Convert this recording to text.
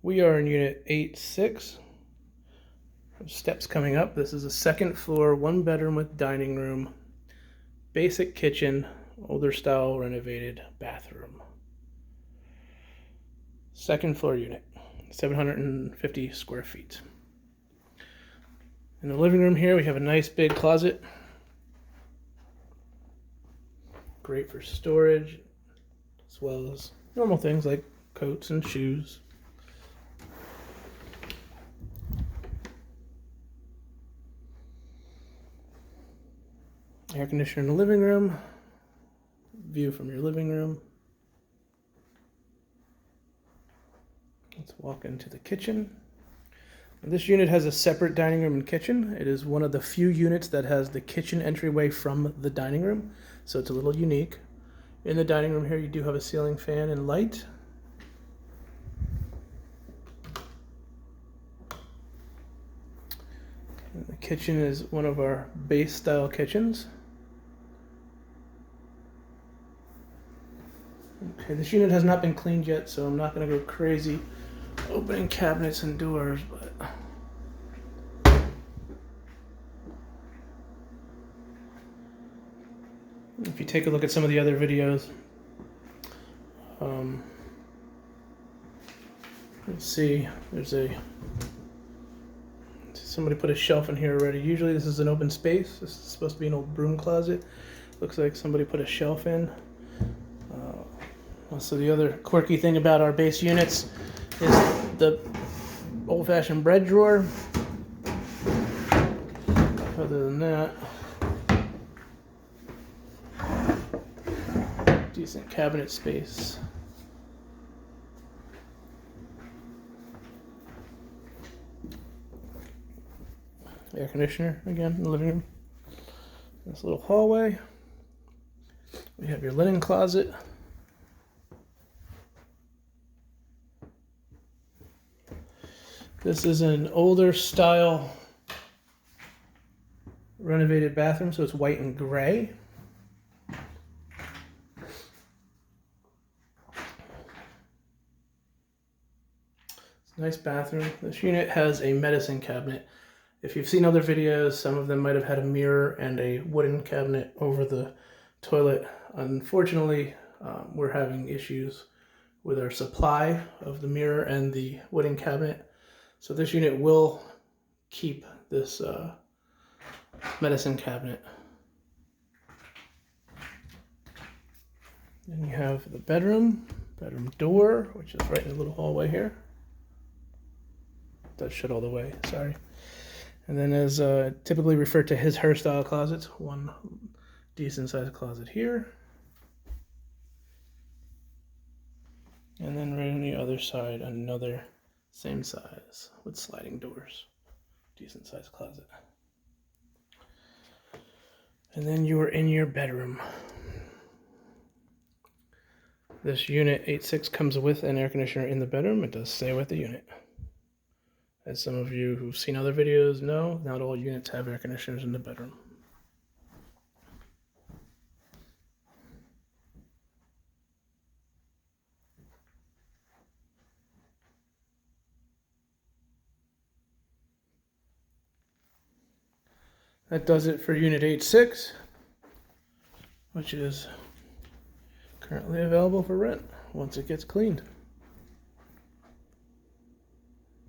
We are in unit 8-6. Steps coming up. This is a second floor, one bedroom with dining room, basic kitchen, older style renovated bathroom. Second floor unit, 750 square feet. In the living room here, we have a nice big closet. Great for storage, as well as normal things like coats and shoes. Air conditioner in the living room. View from your living room. Let's walk into the kitchen. This unit has a separate dining room and kitchen. It is one of the few units that has the kitchen entryway from the dining room, so it's a little unique. In the dining room here, you do have a ceiling fan and light. And the kitchen is one of our base style kitchens. Okay, this unit has not been cleaned yet, so I'm not going to go crazy opening cabinets and doors, but if you take a look at some of the other videos, let's see, somebody put a shelf in here already. Usually this is an open space. This is supposed to be an old broom closet. Looks like somebody put a shelf in. So the other quirky thing about our base units is the old-fashioned bread drawer. Other than that, decent cabinet space. Air conditioner again in the living room. This little hallway. We have your linen closet. This is an older style renovated bathroom, so it's white and gray. It's a nice bathroom. This unit has a medicine cabinet. If you've seen other videos, some of them might have had a mirror and a wooden cabinet over the toilet. Unfortunately, we're having issues with our supply of the mirror and the wooden cabinet. So this unit will keep this medicine cabinet. Then you have the bedroom door, which is right in the little hallway here. Does shut all the way, sorry. And then as typically referred to his, her style closets, one decent sized closet here. And then right on the other side, another same size with sliding doors. Decent sized closet. And then you are in your bedroom. This unit 8-6 comes with an air conditioner in the bedroom. It does stay with the unit. As some of you who've seen other videos know, not all units have air conditioners in the bedroom. That does it for unit 8-6, which is currently available for rent once it gets cleaned.